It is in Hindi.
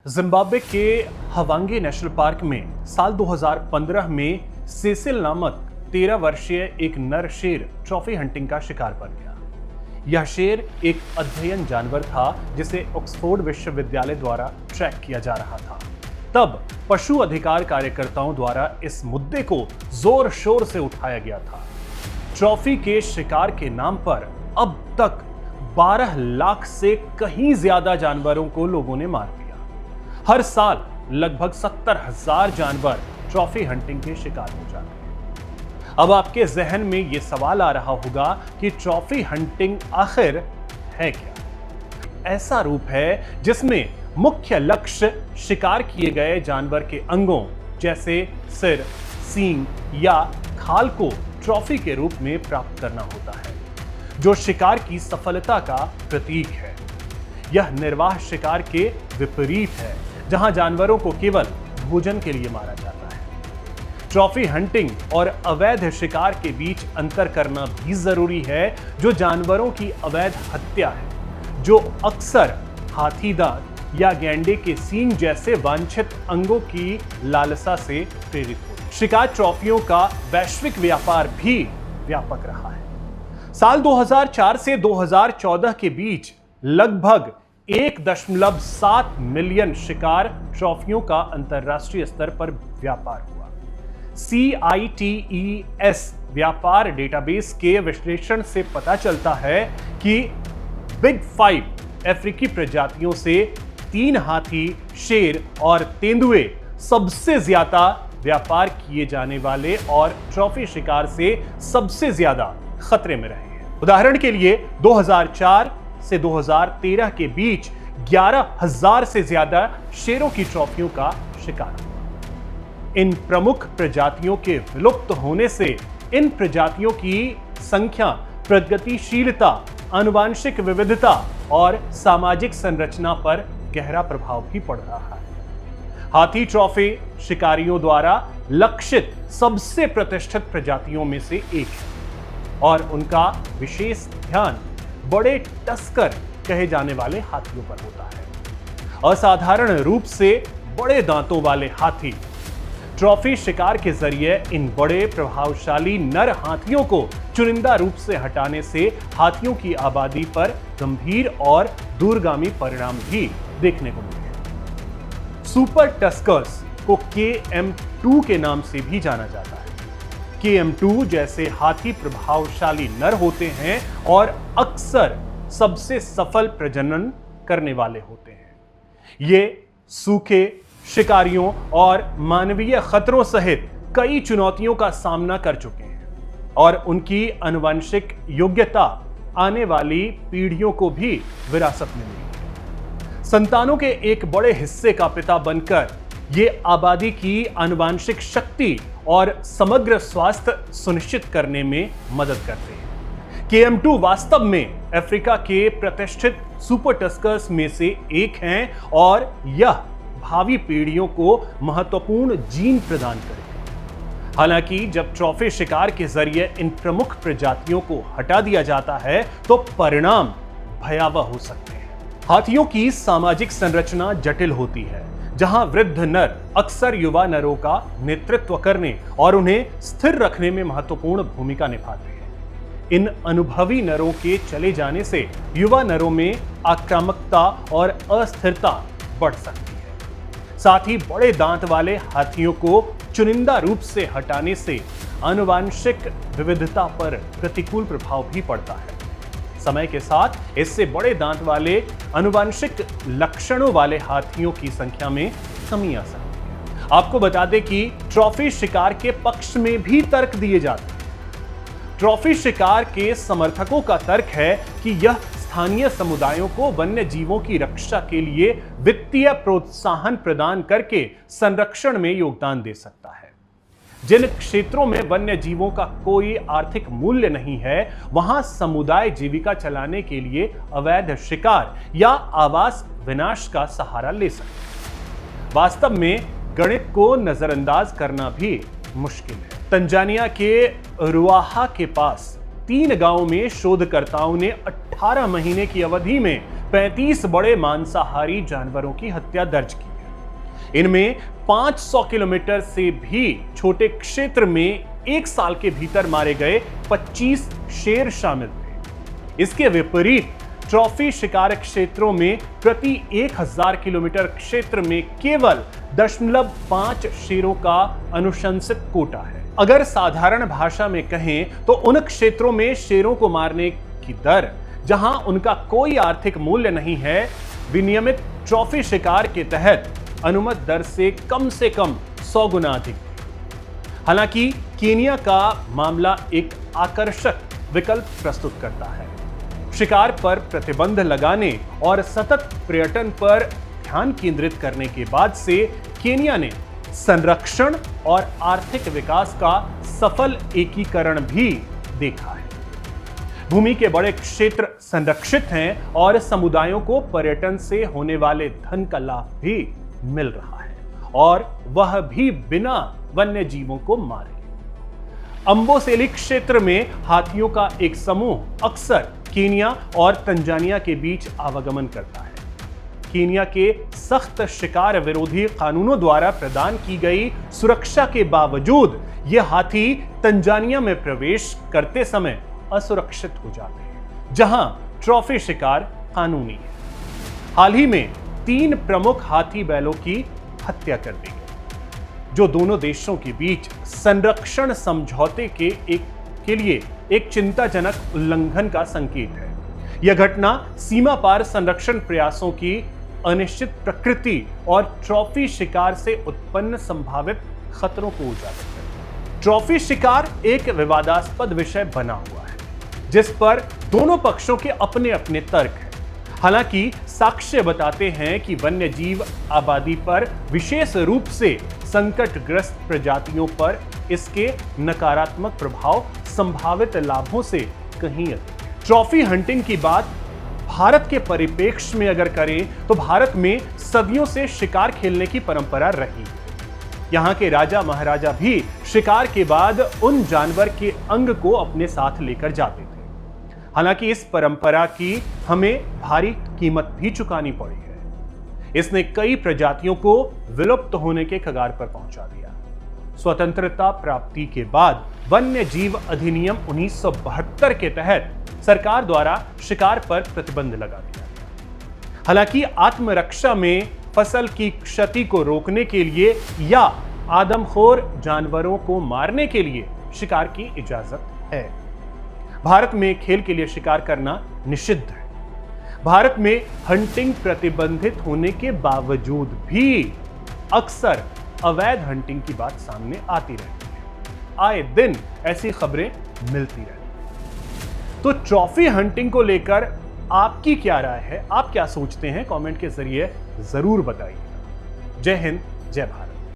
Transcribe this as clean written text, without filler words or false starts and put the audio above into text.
जिम्बाब्वे के हवांगे नेशनल पार्क में साल 2015 में सेसिल नामक 13 वर्षीय एक नर शेर ट्रॉफी हंटिंग का शिकार बन गया। यह शेर एक अध्ययन जानवर था जिसे ऑक्सफोर्ड विश्वविद्यालय द्वारा ट्रैक किया जा रहा था। तब पशु अधिकार कार्यकर्ताओं द्वारा इस मुद्दे को जोर शोर से उठाया गया था। ट्रॉफी के शिकार के नाम पर अब तक 12 लाख से कहीं ज्यादा जानवरों को लोगों ने मार दिया। हर साल लगभग 70,000 जानवर ट्रॉफी हंटिंग के शिकार हो जाते हैं। अब आपके जहन में यह सवाल आ रहा होगा कि ट्रॉफी हंटिंग आखिर है क्या? ऐसा रूप है जिसमें मुख्य लक्ष्य शिकार किए गए जानवर के अंगों जैसे सिर, सींग या खाल को ट्रॉफी के रूप में प्राप्त करना होता है, जो शिकार की सफलता का प्रतीक है। यह निर्वाह शिकार के विपरीत है, जहां जानवरों को केवल भोजन के लिए मारा जाता है। ट्रॉफी हंटिंग और अवैध शिकार के बीच अंतर करना भी जरूरी है, जो जानवरों की अवैध हत्या है, जो अक्सर हाथी दांत या गैंडे के सींग जैसे वांछित अंगों की लालसा से प्रेरित होती। शिकार ट्रॉफियों का वैश्विक व्यापार भी व्यापक रहा है। साल 2004 से 2014 के बीच लगभग 1.7 मिलियन शिकार ट्रॉफियों का अंतरराष्ट्रीय स्तर पर व्यापार हुआ। CITES व्यापार डेटाबेस के विश्लेषण से पता चलता है कि बिग 5 अफ्रीकी प्रजातियों से 3 हाथी, शेर और तेंदुए सबसे ज्यादा व्यापार किए जाने वाले और ट्रॉफी शिकार से सबसे ज्यादा खतरे में रहे हैं। उदाहरण के लिए 2004 से 2013 के बीच 11,000 से ज्यादा शेरों की ट्रॉफियों का शिकार हुआ। इन प्रमुख प्रजातियों के विलुप्त होने से इन प्रजातियों की संख्या, प्रगतिशीलता, आनुवंशिक विविधता और सामाजिक संरचना पर गहरा प्रभाव भी पड़ रहा है। हाथी ट्रॉफी शिकारियों द्वारा लक्षित सबसे प्रतिष्ठित प्रजातियों में से एक है और उनका विशेष ध्यान बड़े टस्कर कहे जाने वाले हाथियों पर होता है। असाधारण रूप से बड़े दांतों वाले हाथी ट्रॉफी शिकार के जरिए इन बड़े प्रभावशाली नर हाथियों को चुनिंदा रूप से हटाने से हाथियों की आबादी पर गंभीर और दूरगामी परिणाम भी देखने को मिले। सुपर टस्कर्स को KM2 के नाम से भी जाना जाता है। KM2 जैसे हाथी प्रभावशाली नर होते हैं और अक्सर सबसे सफल प्रजनन करने वाले होते हैं। ये सूखे, शिकारियों और मानवीय खतरों सहित कई चुनौतियों का सामना कर चुके हैं और उनकी आनुवंशिक योग्यता आने वाली पीढ़ियों को भी विरासत में मिली है। संतानों के एक बड़े हिस्से का पिता बनकर ये आबादी की आनुवंशिक शक्ति और समग्र स्वास्थ्य सुनिश्चित करने में मदद करते हैं। KM2 वास्तव में अफ्रीका के प्रतिष्ठित सुपर टस्कर्स में से एक हैं और यह भावी पीढ़ियों को महत्वपूर्ण जीन प्रदान करेगा। हालांकि जब ट्रॉफी शिकार के जरिए इन प्रमुख प्रजातियों को हटा दिया जाता है तो परिणाम भयावह हो सकते हैं। हाथियों की सामाजिक संरचना जटिल होती है, जहां वृद्ध नर अक्सर युवा नरों का नेतृत्व करने और उन्हें स्थिर रखने में महत्वपूर्ण भूमिका निभाते हैं। इन अनुभवी नरों के चले जाने से युवा नरों में आक्रामकता और अस्थिरता बढ़ सकती है। साथ ही बड़े दांत वाले हाथियों को चुनिंदा रूप से हटाने से आनुवंशिक विविधता पर प्रतिकूल प्रभाव भी पड़ता है। समय के साथ इससे बड़े दांत वाले आनुवंशिक लक्षणों वाले हाथियों की संख्या में कमी आ सकती है। आपको बता दें कि ट्रॉफी शिकार के पक्ष में भी तर्क दिए जाते हैं। ट्रॉफी शिकार के समर्थकों का तर्क है कि यह स्थानीय समुदायों को वन्य जीवों की रक्षा के लिए वित्तीय प्रोत्साहन प्रदान करके संरक्षण में योगदान दे सकता है। जिन क्षेत्रों में वन्य जीवों का कोई आर्थिक मूल्य नहीं है, वहां समुदाय जीविका चलाने के लिए अवैध शिकार या आवास विनाश का सहारा ले सकते हैं। वास्तव में गणित को नजरअंदाज करना भी मुश्किल है। तंजानिया के रुआहा के पास 3 गांवों में शोधकर्ताओं ने 18 महीने की अवधि में 35 बड़े मांसाहारी जानवरों की हत्या दर्ज की। इनमें 500 किलोमीटर से भी छोटे क्षेत्र में एक साल के भीतर मारे गए 25 शेर शामिल थे। इसके विपरीत ट्रॉफी शिकार क्षेत्रों में प्रति 1000 किलोमीटर क्षेत्र में केवल 0.5 शेरों का अनुशंसित कोटा है। अगर साधारण भाषा में कहें तो उन क्षेत्रों में शेरों को मारने की दर जहां उनका कोई आर्थिक मूल्य नहीं है, विनियमित ट्रॉफी शिकार के तहत अनुमत दर से कम 100 गुना अधिक। हालांकि केनिया का मामला एक आकर्षक विकल्प प्रस्तुत करता है। शिकार पर प्रतिबंध लगाने और सतत पर्यटन पर ध्यान केंद्रित करने के बाद से केनिया ने संरक्षण और आर्थिक विकास का सफल एकीकरण भी देखा है। भूमि के बड़े क्षेत्र संरक्षित हैं और समुदायों को पर्यटन से होने वाले धन का लाभ भी मिल रहा है, और वह भी बिना वन्य जीवों को मारे। अंबोसेली क्षेत्र में हाथियों का एक समूह अक्सर केनिया और तंजानिया के बीच आवागमन करता है। केनिया के सख्त शिकार विरोधी कानूनों द्वारा प्रदान की गई सुरक्षा के बावजूद ये हाथी तंजानिया में प्रवेश करते समय असुरक्षित हो जाते हैं, जहां ट्रॉफी शिकार कानूनी है। हाल ही में 3 प्रमुख हाथी बैलों की हत्या कर दी गई, जो दोनों देशों के बीच संरक्षण समझौते के लिए एक चिंताजनक उल्लंघन का संकेत है। यह घटना सीमा पार संरक्षण प्रयासों की अनिश्चित प्रकृति और ट्रॉफी शिकार से उत्पन्न संभावित खतरों को उजागर करती है। ट्रॉफी शिकार एक विवादास्पद विषय बना हुआ है, जिस पर दोनों पक्षों के अपने अपने तर्क हैं। हालांकि साक्ष्य बताते हैं कि वन्यजीव आबादी पर, विशेष रूप से संकटग्रस्त प्रजातियों पर इसके नकारात्मक प्रभाव संभावित लाभों से कहीं अधिक है। ट्रॉफी हंटिंग की बात भारत के परिप्रेक्ष्य में अगर करें तो भारत में सदियों से शिकार खेलने की परंपरा रही है। यहाँ के राजा महाराजा भी शिकार के बाद उन जानवर के अंग को अपने साथ लेकर जाते थे। हालांकि इस परंपरा की हमें भारी कीमत भी चुकानी पड़ी है। इसने कई प्रजातियों को विलुप्त होने के कगार पर पहुंचा दिया। स्वतंत्रता प्राप्ति के बाद वन्य जीव अधिनियम 1972 के तहत सरकार द्वारा शिकार पर प्रतिबंध लगा दिया गया। हालांकि आत्मरक्षा में फसल की क्षति को रोकने के लिए या आदमखोर जानवरों को मारने के लिए शिकार की इजाजत है। भारत में खेल के लिए शिकार करना निषिद्ध है। भारत में हंटिंग प्रतिबंधित होने के बावजूद भी अक्सर अवैध हंटिंग की बात सामने आती रहती है। आए दिन ऐसी खबरें मिलती रहती हैं। तो ट्रॉफी हंटिंग को लेकर आपकी क्या राय है? आप क्या सोचते हैं? कमेंट के जरिए जरूर बताइएगा। जय हिंद, जय भारत।